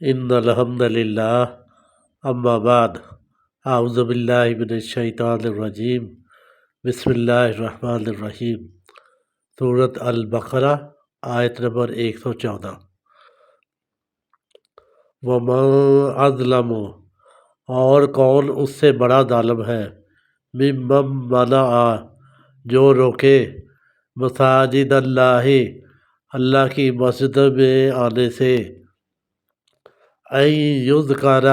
ان الحمد للہ اما بعد اعوذ باللہ من الشیطان الرجیم بسم اللہ الرحمن الرحیم۔ سورۃ البقرہ آیت نمبر 114۔ ومن اظلم، اور کون اس سے بڑا ظالم ہے، ممن منع، جو روکے، مساجد اللہ، اللہ کی مسجد میں آنے سے، ان یذکر،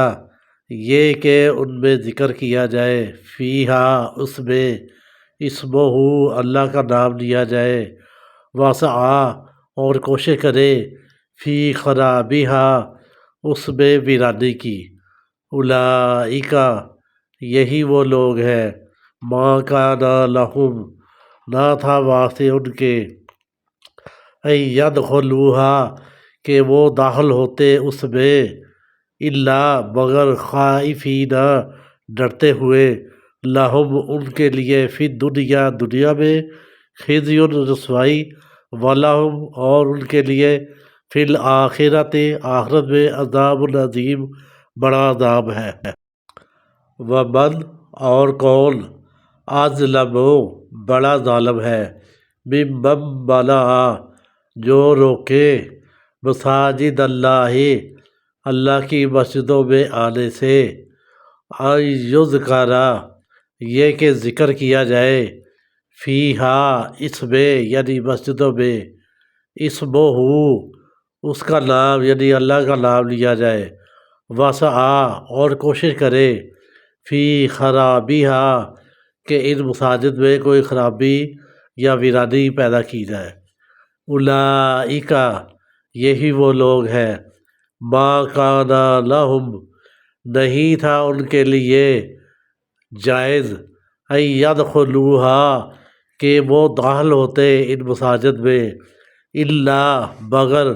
یہ کہ ان میں ذکر کیا جائے، فیہا، اس میں، اسمہ، اللہ کا نام لیا جائے، وسعی، اور کوشش کرے، فی خرابہا، اس میں ویرانی کی، اولئک، یہی وہ لوگ ہیں، ما کان لہم، نہ تھا واسطے ان کے، ان یدخلوہا، کہ وہ داخل ہوتے اس میں، الا، مگر، خائفین، ڈرتے ہوئے، لہم، ان کے لیے، فی الدنیا، دنیا میں، خزی، رسوائی، ولہم، اور ان کے لیے، فی الآخرۃ، آخرت میں، عذاب عظیم، بڑا عذاب ہے۔ ومن، اور کون، اظلم، بڑا ظالم ہے، ممن منع، جو روکے، مساجد اللہ، اللہ کی مسجدوں میں آنے سے، ان یذکر، یہ کہ ذکر کیا جائے، فیہا، اس میں، یعنی مسجدوں میں، اسمہ، اس کا نام، یعنی اللہ کا نام لیا جائے، وسعی، اور کوشش کرے، فی خرابہا، کہ ان مساجد میں کوئی خرابی یا ویرانی پیدا کی جائے، اولئک، یہی وہ لوگ ہیں، ما کان لہم، نہیں تھا ان کے لیے جائز، ان یدخلوہا، کہ وہ داخل ہوتے ان مساجد میں، الا، مگر،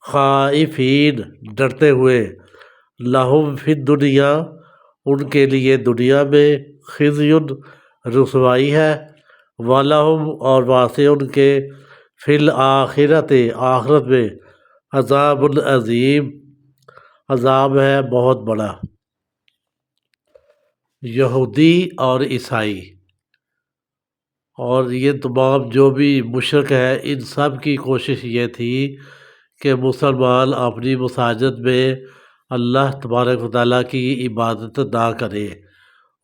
خائفین، ڈرتے ہوئے، لہم، فی الدنیا، ان کے لیے دنیا میں، خزی، رسوائی ہے، ولہم، اور واسطے ان کے، فی الآخرۃ، آخرت میں، عذاب عظیم، عذاب ہے بہت بڑا۔ یہودی اور عیسائی اور یہ تمام جو بھی مشرک ہے، ان سب کی کوشش یہ تھی کہ مسلمان اپنی مساجد میں اللہ تبارک و تعالیٰ کی عبادت نہ کرے۔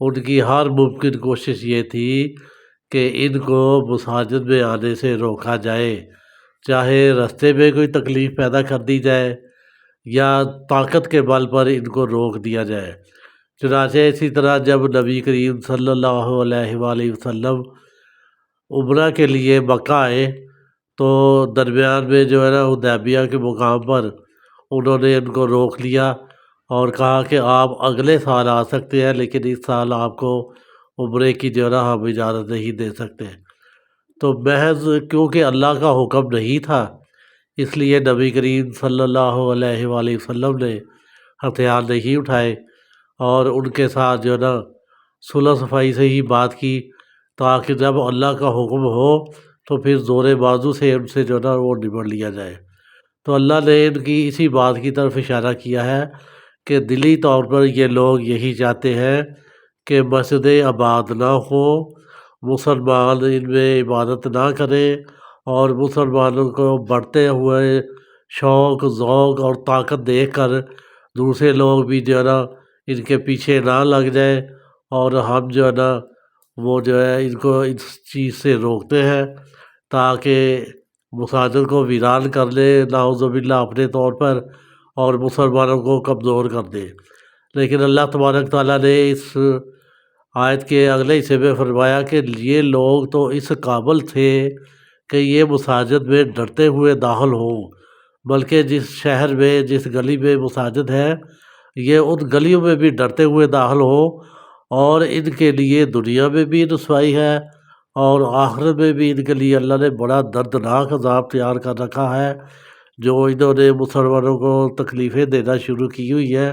ان کی ہر ممکن کوشش یہ تھی کہ ان کو مساجد میں آنے سے روکا جائے، چاہے رستے میں کوئی تکلیف پیدا کر دی جائے یا طاقت کے بل پر ان کو روک دیا جائے۔ چنانچہ اسی طرح جب نبی کریم صلی اللہ علیہ وآلہ وسلم عمرہ کے لیے مکہ آئے تو درمیان میں جو ہے نا حدیبیہ کے مقام پر انہوں نے ان کو روک لیا اور کہا کہ آپ اگلے سال آ سکتے ہیں، لیکن اس سال آپ کو عمرے کی جو ہے نا ہم اجازت نہیں دے سکتے۔ تو محض کیونکہ اللہ کا حکم نہیں تھا، اس لیے نبی کریم صلی اللہ علیہ وآلہ وسلم نے ہتھیار نہیں اٹھائے اور ان کے ساتھ جو ہے نا صلح صفائی سے ہی بات کی، تاکہ جب اللہ کا حکم ہو تو پھر زور بازو سے ان سے جو ہے نا وہ نمٹ لیا جائے۔ تو اللہ نے ان کی اسی بات کی طرف اشارہ کیا ہے کہ دلی طور پر یہ لوگ یہی چاہتے ہیں کہ مسجدیں آباد نہ ہو، مسلمان ان میں عبادت نہ کریں، اور مسلمانوں کو بڑھتے ہوئے شوق، ذوق اور طاقت دیکھ کر دوسرے لوگ بھی جو ہے نا ان کے پیچھے نہ لگ جائیں، اور ہم جو ہے نا وہ جو ہے ان کو اس چیز سے روکتے ہیں تاکہ مساجد کو ویران کر لے نعوذ باللہ اپنے طور پر، اور مسلمانوں کو کمزور کر دے۔ لیکن اللہ تبارک تعالیٰ نے اس آیت کے اگلے حصے میں فرمایا کہ یہ لوگ تو اس قابل تھے کہ یہ مساجد میں ڈرتے ہوئے داخل ہوں، بلکہ جس شہر میں، جس گلی میں مساجد ہے، یہ ان گلیوں میں بھی ڈرتے ہوئے داخل ہوں، اور ان کے لیے دنیا میں بھی رسوائی ہے اور آخرت میں بھی ان کے لیے اللہ نے بڑا دردناک عذاب تیار کر رکھا ہے۔ جو انہوں نے مسلمانوں کو تکلیفیں دینا شروع کی ہوئی ہے،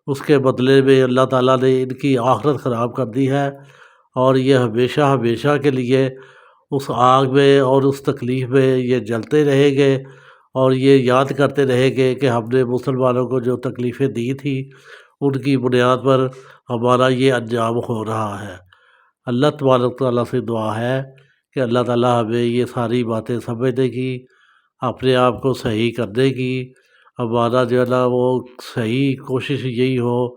اس کے بدلے میں اللہ تعالیٰ نے ان کی آخرت خراب کر دی ہے، اور یہ ہمیشہ ہمیشہ کے لیے اس آگ میں اور اس تکلیف میں یہ جلتے رہیں گے، اور یہ یاد کرتے رہیں گے کہ ہم نے مسلمانوں کو جو تکلیفیں دی تھیں ان کی بنیاد پر ہمارا یہ انجام ہو رہا ہے۔ اللہ تبارک تعالیٰ سے دعا ہے کہ اللہ تعالیٰ ہمیں یہ ساری باتیں سمجھنے کی، اپنے آپ کو صحیح کرنے کی، ہمارا جو ہے نا وہ صحیح کوشش یہی ہو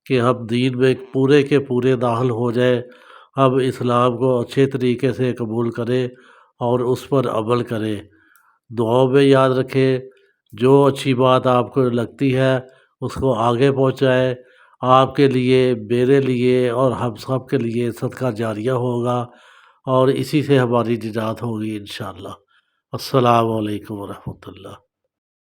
کہ ہم دین میں پورے کے پورے داخل ہو جائیں، ہم اسلام کو اچھے طریقے سے قبول کریں اور اس پر عمل کریں۔ دعاؤں میں یاد رکھیں، جو اچھی بات آپ کو لگتی ہے اس کو آگے پہنچائیں، آپ کے لیے، میرے لیے اور ہم سب کے لیے صدقہ جاریہ ہوگا، اور اسی سے ہماری نجات ہوگی انشاءاللہ۔ السلام علیکم ورحمۃ اللہ۔